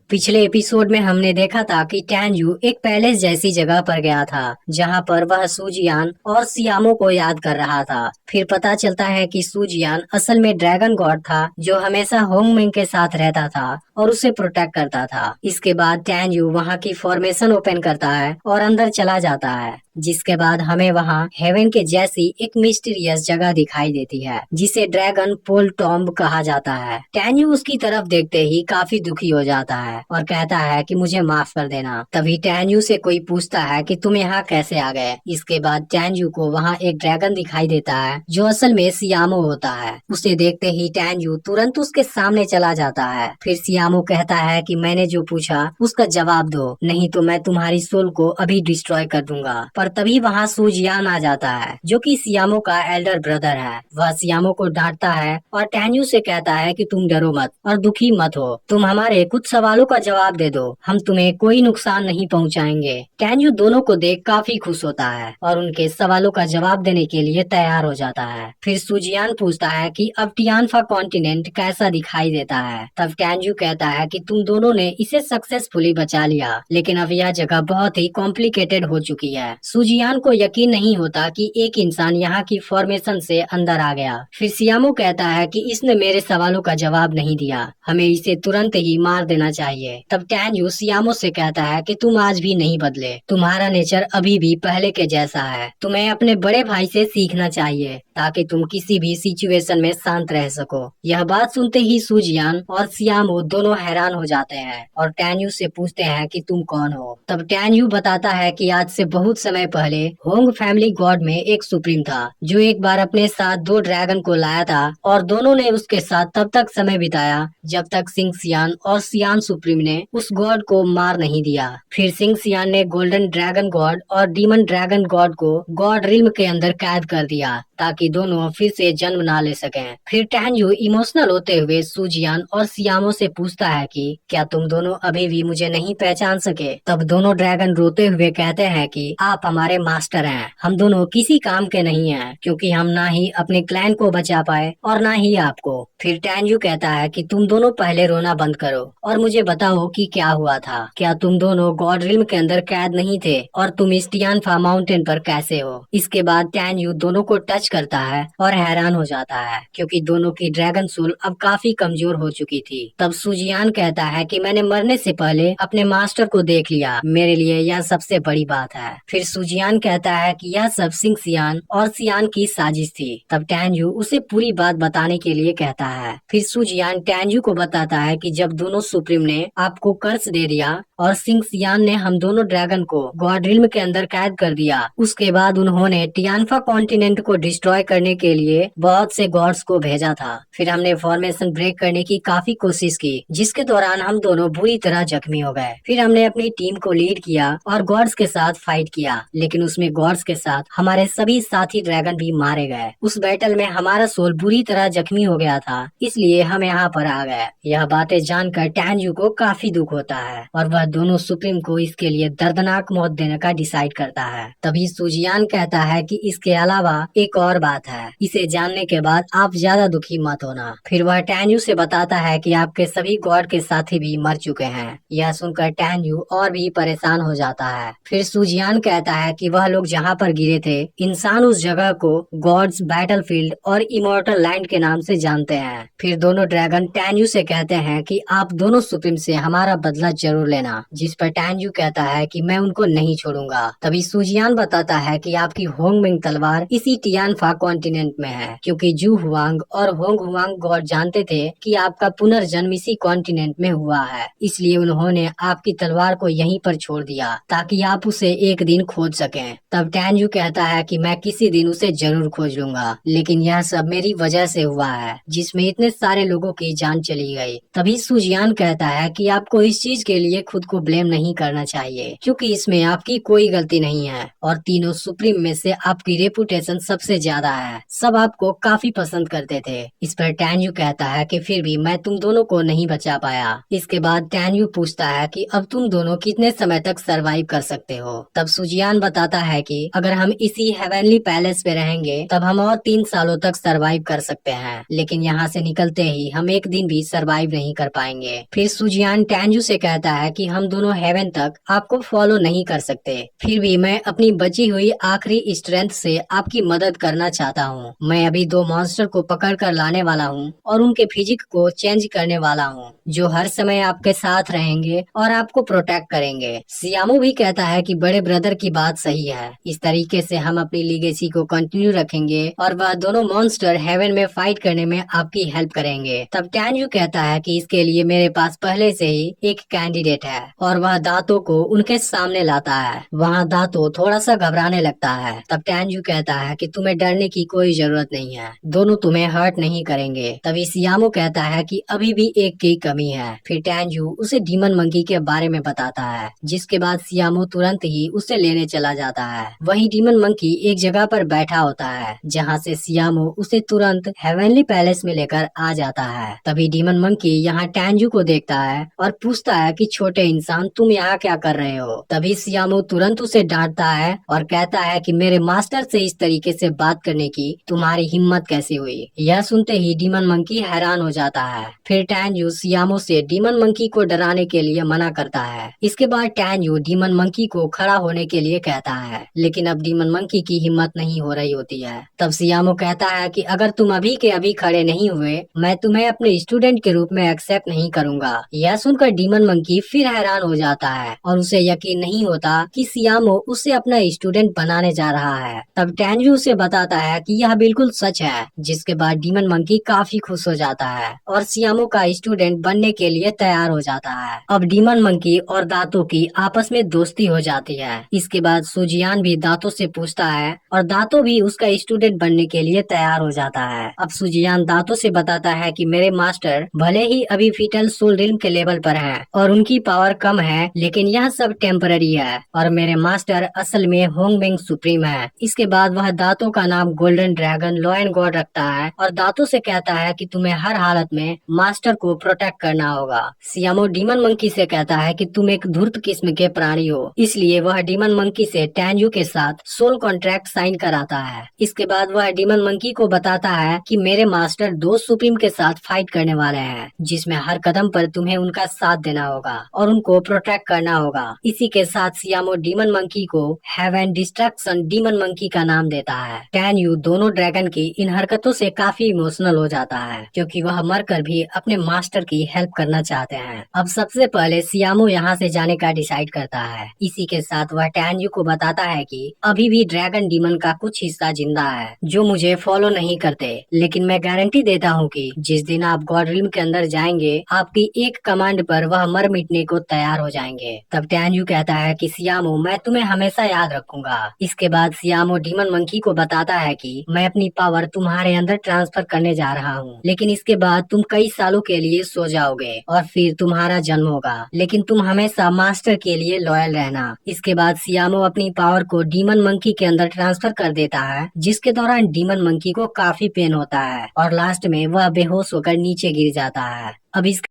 पिछले एपिसोड में हमने देखा था कि टैन्यू एक पैलेस जैसी जगह पर गया था जहां पर वह सूजियान और सियामो को याद कर रहा था। फिर पता चलता है कि सूजियान असल में ड्रैगन गॉड था जो हमेशा होंगमिंग के साथ रहता था और उसे प्रोटेक्ट करता था। इसके बाद टैन्यू वहां की फॉर्मेशन ओपन करता है और अंदर चला जाता है, जिसके बाद हमें वहां हेवन के जैसी एक मिस्टीरियस जगह दिखाई देती है जिसे ड्रैगन पोल टॉम्ब कहा जाता है। टैन्यू उसकी तरफ देखते ही काफी दुखी हो जाता है और कहता है कि मुझे माफ कर देना। तभी टैन्यू से कोई पूछता है कि तुम यहाँ कैसे आ गए। इसके बाद टैन्यू को वहाँ एक ड्रैगन दिखाई देता है जो असल में सियामो होता है। उसे देखते ही टैन्यू तुरंत उसके सामने चला जाता है। फिर सियामो कहता है कि मैंने जो पूछा उसका जवाब दो, नहीं तो मैं तुम्हारी सोल को अभी डिस्ट्रॉय कर दूंगा। पर तभी वहाँ सूजियान आ जाता है जो कि सियामो का एल्डर ब्रदर है। वह सियामो को डांटता है और टैन्यू से कहता है कि तुम डरो मत और दुखी मत हो, तुम हमारे कुछ सवालों का जवाब दे दो, हम तुम्हें कोई नुकसान नहीं पहुंचाएंगे। टैन्यू दोनों को देख काफी खुश होता है और उनके सवालों का जवाब देने के लिए तैयार हो जाता है। फिर सूजियान पूछता है कि अब टियानफा कॉन्टिनेंट कैसा दिखाई देता है। तब टैन्यू कहता है कि तुम दोनों ने इसे सक्सेसफुली बचा लिया, लेकिन अब यह जगह बहुत ही कॉम्प्लिकेटेड हो चुकी है। सूजियान को यकीन नहीं होता कि एक इंसान यहाँ की फॉर्मेशन से अंदर आ गया। फिर सियामो कहता है कि इसने मेरे सवालों का जवाब नहीं दिया, हमें इसे तुरंत ही मार देना चाहिए। तब टैन्यू सियामो से कहता है कि तुम आज भी नहीं बदले, तुम्हारा नेचर अभी भी पहले के जैसा है। तुम्हें अपने बड़े भाई से सीखना चाहिए ताकि तुम किसी भी सिचुएशन में शांत रह सको। यह बात सुनते ही सूजियान और सियामो दोनों हैरान हो जाते हैं और टैन्यू से पूछते हैं कि तुम कौन हो। तब टैन्यू बताता है कि आज से बहुत समय पहले होंग फैमिली गॉड में एक सुप्रीम था जो एक बार अपने साथ दो ड्रैगन को लाया था और दोनों ने उसके साथ तब तक समय बिताया जब तक सिंह सियान और सियान सुप्रीम ने उस गॉड को मार नहीं दिया। फिर सिंह सियान ने गोल्डन ड्रैगन गॉड और डीमन ड्रैगन गॉड को गॉड रिल्म के अंदर कैद कर दिया ताकि दोनों फिर से जन्म ना ले सकें। फिर टैन्यू इमोशनल होते हुए सूजियान और सियामो से पूछता है कि क्या तुम दोनों अभी भी मुझे नहीं पहचान सके। तब दोनों ड्रैगन रोते हुए कहते हैं कि आप हमारे मास्टर हैं, हम दोनों किसी काम के नहीं हैं क्योंकि हम ना ही अपने क्लैन को बचा पाए और ना ही आपको। फिर टैन्यू कहता है कि तुम दोनों पहले रोना बंद करो और मुझे बताओ कि क्या हुआ था। क्या तुम दोनों गॉड रिल्म के अंदर कैद नहीं थे और तुम इस टियानफा माउंटेन पर कैसे हो। इसके बाद टैन्यू दोनों को टच करता है और हैरान हो जाता है क्योंकि दोनों की ड्रैगन सोल अब काफी कमजोर हो चुकी थी। तब सूजियान कहता है कि मैंने मरने से पहले अपने मास्टर को देख लिया, मेरे लिए यह सबसे बड़ी बात है। फिर सूजियान कहता है कि यह सब सिंह सियान और सियान की साजिश थी। तब टैन्यू उसे पूरी बात बताने के लिए कहता है। फिर सूजियान टैन्यू को बताता है कि जब दोनों सुप्रीम ने आपको कर्ज दे दिया और सिंह सियान ने हम दोनों ड्रैगन को गॉड रिल्म के अंदर कैद कर दिया, उसके बाद उन्होंने टियानफा कॉन्टिनेंट को डिस्ट्रॉय करने के लिए बहुत से गॉड्स को भेजा था। फिर हमने फॉर्मेशन ब्रेक करने की काफी कोशिश की जिसके दौरान हम दोनों बुरी तरह जख्मी हो गए। फिर हमने अपनी टीम को लीड किया और गॉड्स के साथ फाइट किया, लेकिन उसमें गॉड्स के साथ हमारे सभी साथी ड्रैगन भी मारे गए। उस बैटल में हमारा सोल बुरी तरह जख्मी हो गया था, इसलिए हम यहाँ पर आ गए। यह बातें जानकर टैन्यू को काफी दुख होता है और वह दोनों सुप्रीम को इसके लिए दर्दनाक मौत देने का डिसाइड करता है। तभी सूजियान कहता है कि इसके अलावा एक और बात है, इसे जानने के बाद आप ज्यादा दुखी मत होना। फिर वह टैन्यू से बताता है कि आपके सभी गॉड के साथी भी मर चुके हैं। यह सुनकर टैन्यू और भी परेशान हो जाता है। फिर सूजियान कहता है कि वह लोग जहाँ पर गिरे थे इंसान उस जगह को गॉड्स बैटलफील्ड और इमोर्टल लैंड के नाम से जानते हैं। फिर दोनों ड्रैगन टैन्यू से कहते हैं कि आप दोनों सुप्रीम से हमारा बदला जरूर लेना, जिस पर टैन्यू कहता है कि मैं उनको नहीं छोड़ूंगा। तभी सूजियान बताता है कि आपकी होंगमिंग तलवार इसी टियानफा कॉन्टिनेंट में है क्योंकि जू हुआंग और होंग हुआंग गॉड जानते थे कि आपका पुनर्जन्म इसी कॉन्टिनेंट में हुआ है, इसलिए उन्होंने आपकी तलवार को यहीं पर छोड़ दिया ताकि आप उसे एक दिन खोज सकें। तब टैन्यू कहता है कि मैं किसी दिन उसे जरूर खोज लूंगा, लेकिन यह सब मेरी वजह से हुआ है जिसमें इतने सारे लोगों की जान चली गई। तभी सूजियान कहता है कि आपको इस चीज के लिए खुद को ब्लेम नहीं करना चाहिए क्योंकि इसमें आपकी कोई गलती नहीं है और तीनों सुप्रीम में से आपकी रेपुटेशन सबसे ज्यादा है, सब आपको काफी पसंद करते थे। इस पर टैन्यू कहता है कि फिर भी मैं तुम दोनों को नहीं बचा पाया। इसके बाद टैन्यू पूछता है कि अब तुम दोनों कितने समय तक सरवाइव कर सकते हो। तब सुजियान बताता है कि अगर हम इसी हेवनली पैलेस पे रहेंगे तब हम और 3 सालों तक सरवाइव कर सकते हैं, लेकिन यहाँ से निकलते ही हम एक दिन भी सरवाइव नहीं कर पाएंगे। फिर सुजियान टैन्यू से कहता है कि हम दोनों हेवन तक आपको फॉलो नहीं कर सकते, फिर भी मैं अपनी बची हुई आखिरी स्ट्रेंथ से आपकी मदद करना चाहता हूँ। मैं अभी 2 मॉन्स्टर को पकड़ कर लाने वाला हूँ और उनके फिजिक को चेंज करने वाला हूँ, जो हर समय आपके साथ रहेंगे और आपको प्रोटेक्ट करेंगे। सियामो भी कहता है कि बड़े ब्रदर की बात सही है, इस तरीके से हम अपनी लीगेसी को कंटिन्यू रखेंगे और वह दोनों मॉन्स्टर हेवन में फाइट करने में आपकी हेल्प करेंगे। तब टैन्यू कहता है कि इसके लिए मेरे पास पहले से ही एक कैंडिडेट है, और वह दातो को उनके सामने लाता है। वहाँ दातो थोड़ा सा घबराने लगता है। तब टैन्यू कहता है कि तुम्हें डरने की कोई जरूरत नहीं है, दोनों तुम्हें हर्ट नहीं करेंगे। तभी सियामो कहता है कि अभी भी एक की कमी है। फिर टैन्यू उसे डीमन मंकी के बारे में बताता है, जिसके बाद सियामो तुरंत ही उसे लेने चला जाता है। वहीं डीमन मंकी एक जगह पर बैठा होता है, जहाँ से सियामो उसे तुरंत हेवनली पैलेस में लेकर आ जाता है। तभी डीमन मंकी यहाँ टैन्यू को देखता है और पूछता है कि छोटे इंसान तुम यहाँ क्या कर रहे हो। तभी सियामो तुरंत उसे डांटता है और कहता है कि मेरे मास्टर से इस तरीके से बात करने की तुम्हारी हिम्मत कैसे हुई। यह सुनते ही डीमन मंकी हैरान हो जाता है। फिर टैन्यू सियामो से डीमन मंकी को डराने के लिए मना करता है। इसके बाद टैन्यू डीमन मंकी को खड़ा होने के लिए कहता है, लेकिन अब डीमन मंकी की हिम्मत नहीं हो रही होती है। तब सियामो कहता है कि अगर तुम अभी के अभी खड़े नहीं हुए मैं तुम्हें अपने स्टूडेंट के रूप में एक्सेप्ट नहीं करूंगा। यह सुनकर डीमन मंकी फिर हैरान हो जाता है और उसे यकीन नहीं होता कि सियामो उसे अपना स्टूडेंट बनाने जा रहा है। तब टैन्यू उसे बताता है कि यह बिल्कुल सच है, जिसके बाद डीमन मंकी काफी खुश हो जाता है और सियामो का स्टूडेंट बनने के लिए तैयार हो जाता है। अब डीमन मंकी और दातो की आपस में दोस्ती हो जाती है। इसके बाद सुजियान भी दातो से पूछता है और दातो भी उसका स्टूडेंट बनने के लिए तैयार हो जाता है। अब सुजियान दातो से बताता है कि मेरे मास्टर भले ही अभी फीटल सोल रिल्म के लेवल पर हैं और उनकी पावर कम है, लेकिन यह सब टेम्पररी है और मेरे मास्टर असल में होंगमेंग सुप्रीम है। इसके बाद वह दातो का नाम गोल्डन ड्रैगन लॉयन गॉड रखता है और दातो से कहता है कि तुम्हें हर हालत में मास्टर को प्रोटेक्ट करना होगा। सियामो डीमन मंकी से कहता है कि तुम एक धूर्त किस्म के प्राणी हो, इसलिए वह डीमन मंकी से टैन्यू के साथ सोल कॉन्ट्रैक्ट साइन कराता है। इसके बाद वह डीमन मंकी को बताता है कि मेरे मास्टर 2 सुप्रीम के साथ फाइट करने वाले हैं, जिसमें हर कदम पर तुम्हें उनका साथ देना होगा और उनको प्रोटेक्ट करना होगा। इसी के साथ सियामो डीमन मंकी को हेवन डिस्ट्रक्शन डीमन मंकी का नाम देता है। टैन्यू दोनों ड्रैगन की इन हरकतों से काफी इमोशनल हो जाता है, क्योंकि वह मरकर भी अपने मास्टर की हेल्प करना चाहते हैं। अब सबसे पहले सियामो यहाँ से जाने का डिसाइड करता है। इसी के साथ वह टैन्यू को बताता है कि अभी भी ड्रैगन डीमन का कुछ हिस्सा जिंदा है जो मुझे फॉलो नहीं करते, लेकिन मैं गारंटी देता हूँ कि जिस दिन आप गॉड रिल्म के अंदर जाएंगे आपकी एक कमांड पर वह मर मिटने को तैयार हो जाएंगे। तब टैन्यू कहता है कि सियामो मैं तुम्हें हमेशा याद रखूंगा। इसके बाद सियामो डीमन मंकी को बताता है कि मैं अपनी पावर तुम्हारे अंदर ट्रांसफर करने जा रहा हूँ, लेकिन इसके बाद तुम कई सालों के लिए सो जाओगे और फिर तुम्हारा जन्म होगा, लेकिन तुम हमेशा मास्टर के लिए लॉयल रहना। इसके बाद सियामो अपनी पावर को डीमन मंकी के अंदर ट्रांसफर कर देता है, जिसके दौरान डीमन मंकी को काफी पेन होता है और लास्ट में वह बेहोश होकर नीचे गिर जाता है। अब इस